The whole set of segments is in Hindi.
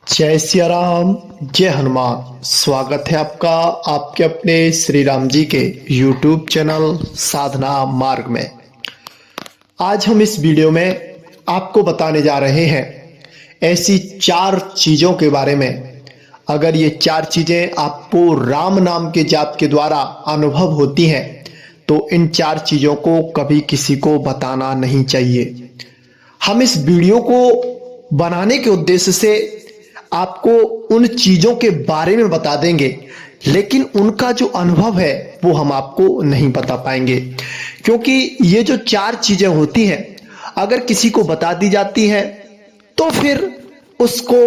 जय सिया राम, जय हनुमान। स्वागत है आपका आपके अपने श्री राम जी के YouTube चैनल साधना मार्ग में। आज हम इस वीडियो में आपको बताने जा रहे हैं ऐसी 4 चीजों के बारे में। अगर ये 4 चीजें आपको राम नाम के जाप के द्वारा अनुभव होती हैं तो इन 4 चीजों को कभी किसी को बताना नहीं चाहिए। हम इस वीडियो को बनाने के उद्देश्य से आपको उन चीजों के बारे में बता देंगे, लेकिन उनका जो अनुभव है वो हम आपको नहीं बता पाएंगे, क्योंकि ये जो 4 चीजें होती हैं अगर किसी को बता दी जाती हैं तो फिर उसको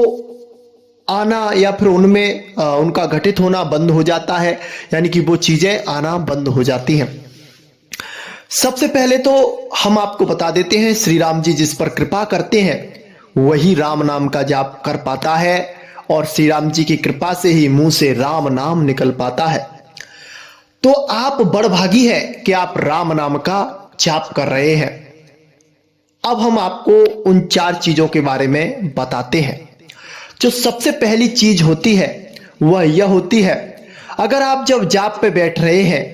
आना या फिर उनमें उनका घटित होना बंद हो जाता है, यानी कि वो चीजें आना बंद हो जाती हैं। सबसे पहले तो हम आपको बता देते हैं, श्री राम जी जिस पर कृपा करते हैं वही राम नाम का जाप कर पाता है, और श्री राम जी की कृपा से ही मुंह से राम नाम निकल पाता है। तो आप बड़भागी है कि आप राम नाम का जाप कर रहे हैं। अब हम आपको उन 4 चीजों के बारे में बताते हैं। जो सबसे पहली चीज होती है वह यह होती है, अगर आप जब जाप पे बैठ रहे हैं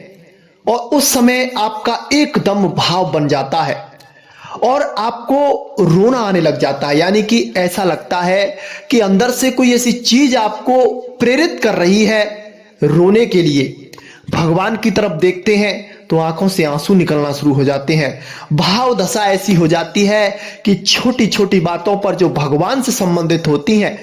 और उस समय आपका एकदम भाव बन जाता है और आपको रोना आने लग जाता है, यानी कि ऐसा लगता है कि अंदर से कोई ऐसी चीज आपको प्रेरित कर रही है रोने के लिए। भगवान की तरफ देखते हैं तो आंखों से आंसू निकलना शुरू हो जाते हैं। भाव दशा ऐसी हो जाती है कि छोटी छोटी बातों पर जो भगवान से संबंधित होती हैं,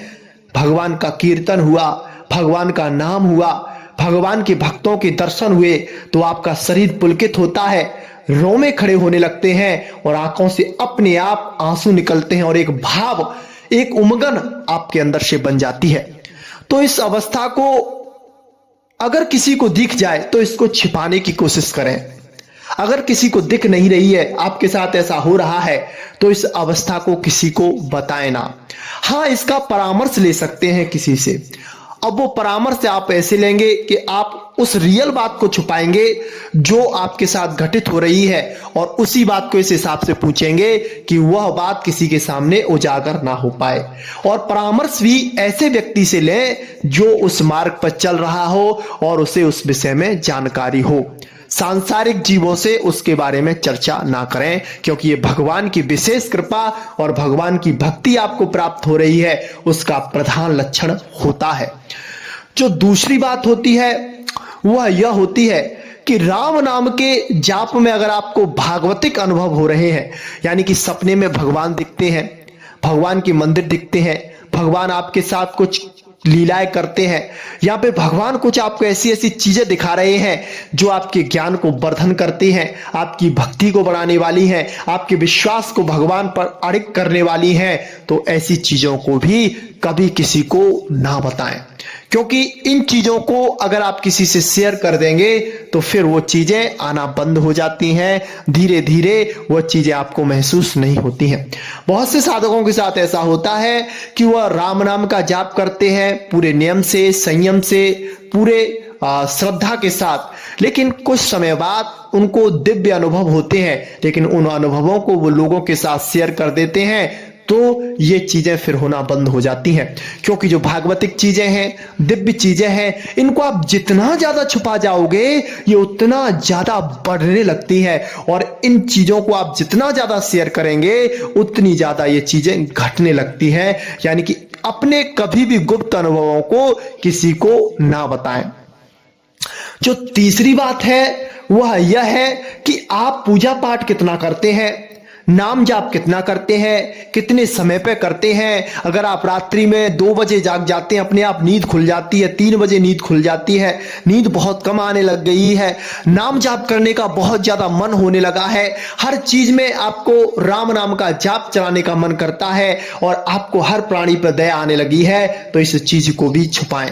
भगवान का कीर्तन हुआ, भगवान का नाम हुआ, भगवान के भक्तों के दर्शन हुए, तो आपका शरीर पुलकित होता है, रोमे खड़े होने लगते हैं और आंखों से अपने आप आंसू निकलते हैं और एक भाव, एक उमगन आपके अंदर से बन जाती है। तो इस अवस्था को अगर किसी को दिख जाए तो इसको छिपाने की कोशिश करें। अगर किसी को दिख नहीं रही है, आपके साथ ऐसा हो रहा है, तो इस अवस्था को किसी को बताएं ना। हाँ, इसका परामर्श ले सकते हैं किसी से। अब वो परामर्श आप ऐसे लेंगे कि आप उस रियल बात को छुपाएंगे जो आपके साथ घटित हो रही है, और उसी बात को इस हिसाब से पूछेंगे कि वह बात किसी के सामने उजागर ना हो पाए। और परामर्श भी ऐसे व्यक्ति से लें जो उस मार्ग पर चल रहा हो और उसे उस विषय में जानकारी हो। सांसारिक जीवों से उसके बारे में चर्चा ना करें, क्योंकि ये भगवान की विशेष कृपा और भगवान की भक्ति आपको प्राप्त हो रही है, उसका प्रधान लक्षण होता है। जो दूसरी बात होती है वह यह होती है कि राम नाम के जाप में अगर आपको भागवतिक अनुभव हो रहे हैं, यानी कि सपने में भगवान दिखते हैं, भगवान के मंदिर दिखते हैं, भगवान आपके साथ कुछ लीलाएं करते हैं, यहाँ पे भगवान कुछ आपको ऐसी ऐसी चीजें दिखा रहे हैं जो आपके ज्ञान को वर्धन करती हैं, आपकी भक्ति को बढ़ाने वाली हैं, आपके विश्वास को भगवान पर अड़िग करने वाली हैं, तो ऐसी चीजों को भी कभी किसी को ना बताएं, क्योंकि इन चीजों को अगर आप किसी से शेयर कर देंगे तो फिर वो चीजें आना बंद हो जाती हैं। धीरे धीरे वो चीजें आपको महसूस नहीं होती हैं। बहुत से साधकों के साथ ऐसा होता है कि वह राम नाम का जाप करते हैं पूरे नियम से, संयम से, पूरे श्रद्धा के साथ, लेकिन कुछ समय बाद उनको दिव्य अनुभव होते हैं, लेकिन उन अनुभवों को वो लोगों के साथ शेयर कर देते हैं तो ये चीजें फिर होना बंद हो जाती हैं। क्योंकि जो भागवतिक चीजें हैं, दिव्य चीजें हैं, इनको आप जितना ज्यादा छुपा जाओगे ये उतना ज्यादा बढ़ने लगती है, और इन चीजों को आप जितना ज्यादा शेयर करेंगे उतनी ज्यादा ये चीजें घटने लगती हैं। यानी कि अपने कभी भी गुप्त अनुभवों को किसी को ना बताएं। जो तीसरी बात है वह यह है कि आप पूजा पाठ कितना करते हैं, नाम जाप कितना करते हैं, कितने समय पे करते हैं। अगर आप रात्रि में 2 बजे जाग जाते हैं, अपने आप नींद खुल जाती है, 3 बजे नींद खुल जाती है, नींद बहुत कम आने लग गई है, नाम जाप करने का बहुत ज्यादा मन होने लगा है, हर चीज में आपको राम नाम का जाप चलाने का मन करता है, और आपको हर प्राणी पर दया आने लगी है, तो इस चीज को भी छुपाएं।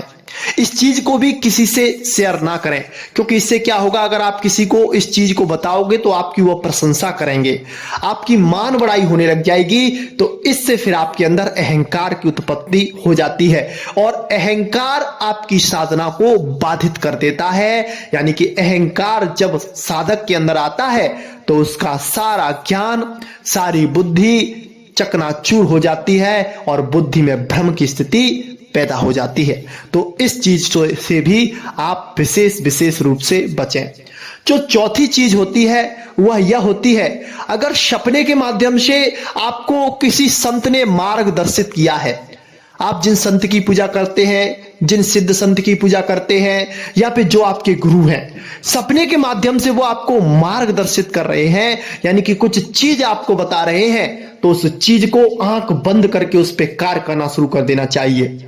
इस चीज को भी किसी से शेयर ना करें, क्योंकि इससे क्या होगा, अगर आप किसी को इस चीज को बताओगे तो आपकी वो प्रशंसा करेंगे, आपकी मान बढ़ाई होने लग जाएगी, तो इससे फिर आपके अंदर अहंकार की उत्पत्ति हो जाती है, और अहंकार आपकी साधना को बाधित कर देता है। यानी कि अहंकार जब साधक के अंदर आता है तो उसका सारा ज्ञान, सारी बुद्धि, चकनाचूर हो जाती है और बुद्धि में भ्रम की स्थिति पैदा हो जाती है। तो इस चीज से भी आप विशेष विशेष रूप से बचें। जो चौथी चीज होती है वह यह होती है, अगर सपने के माध्यम से आपको किसी संत ने मार्गदर्शित किया है, आप जिन संत की पूजा करते हैं, जिन सिद्ध संत की पूजा करते हैं, या फिर जो आपके गुरु हैं, सपने के माध्यम से वो आपको मार्गदर्शित कर रहे हैं, यानी कि कुछ चीज आपको बता रहे हैं, तो उस चीज को आंख बंद करके उस पर कार्य करना शुरू कर देना चाहिए।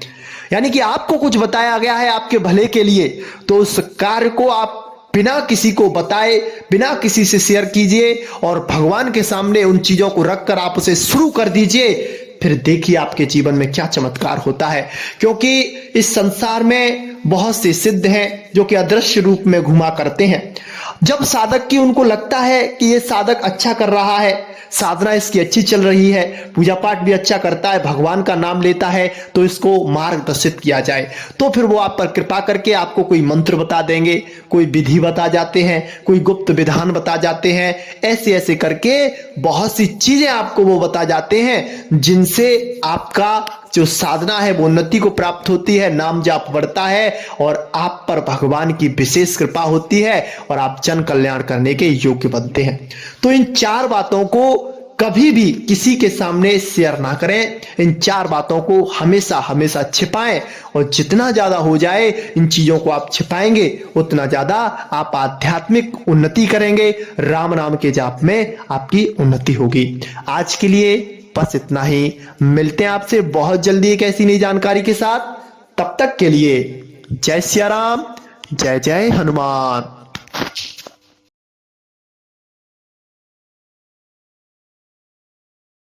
यानी कि आपको कुछ बताया गया है आपके भले के लिए, तो उस कार्य को आप बिना किसी को बताए, बिना किसी से शेयर कीजिए और भगवान के सामने उन चीजों को रखकर आप उसे शुरू कर दीजिए। फिर देखिए आपके जीवन में क्या चमत्कार होता है। क्योंकि इस संसार में बहुत से सिद्ध हैं जो कि अदृश्य रूप में घुमा करते हैं। जब साधक की उनको लगता है कि ये साधक अच्छा कर रहा है, साधना इसकी अच्छी चल रही है, पूजा पाठ भी अच्छा करता है, भगवान का नाम लेता है, तो इसको मार्गदर्शित किया जाए, तो फिर वो आप पर कृपा करके आपको कोई मंत्र बता देंगे, कोई विधि बता जाते हैं, कोई गुप्त विधान बता जाते हैं। ऐसे ऐसे करके बहुत सी चीजें आपको वो बता जाते हैं जिनसे आपका जो साधना है वो उन्नति को प्राप्त होती है, नाम जाप बढ़ता है और आप पर भगवान की विशेष कृपा होती है और आप जन कल्याण करने के योग्य बनते हैं। तो इन 4 बातों को कभी भी किसी के सामने शेयर ना करें। इन 4 बातों को हमेशा हमेशा छिपाएं और जितना ज्यादा हो जाए इन चीजों को आप छिपाएंगे उतना ज्यादा आप आध्यात्मिक उन्नति करेंगे, राम नाम के जाप में आपकी उन्नति होगी। आज के लिए बस इतना ही। मिलते हैं आपसे बहुत जल्दी एक ऐसी नई जानकारी के साथ। तब तक के लिए जय सिया राम, जय जय हनुमान।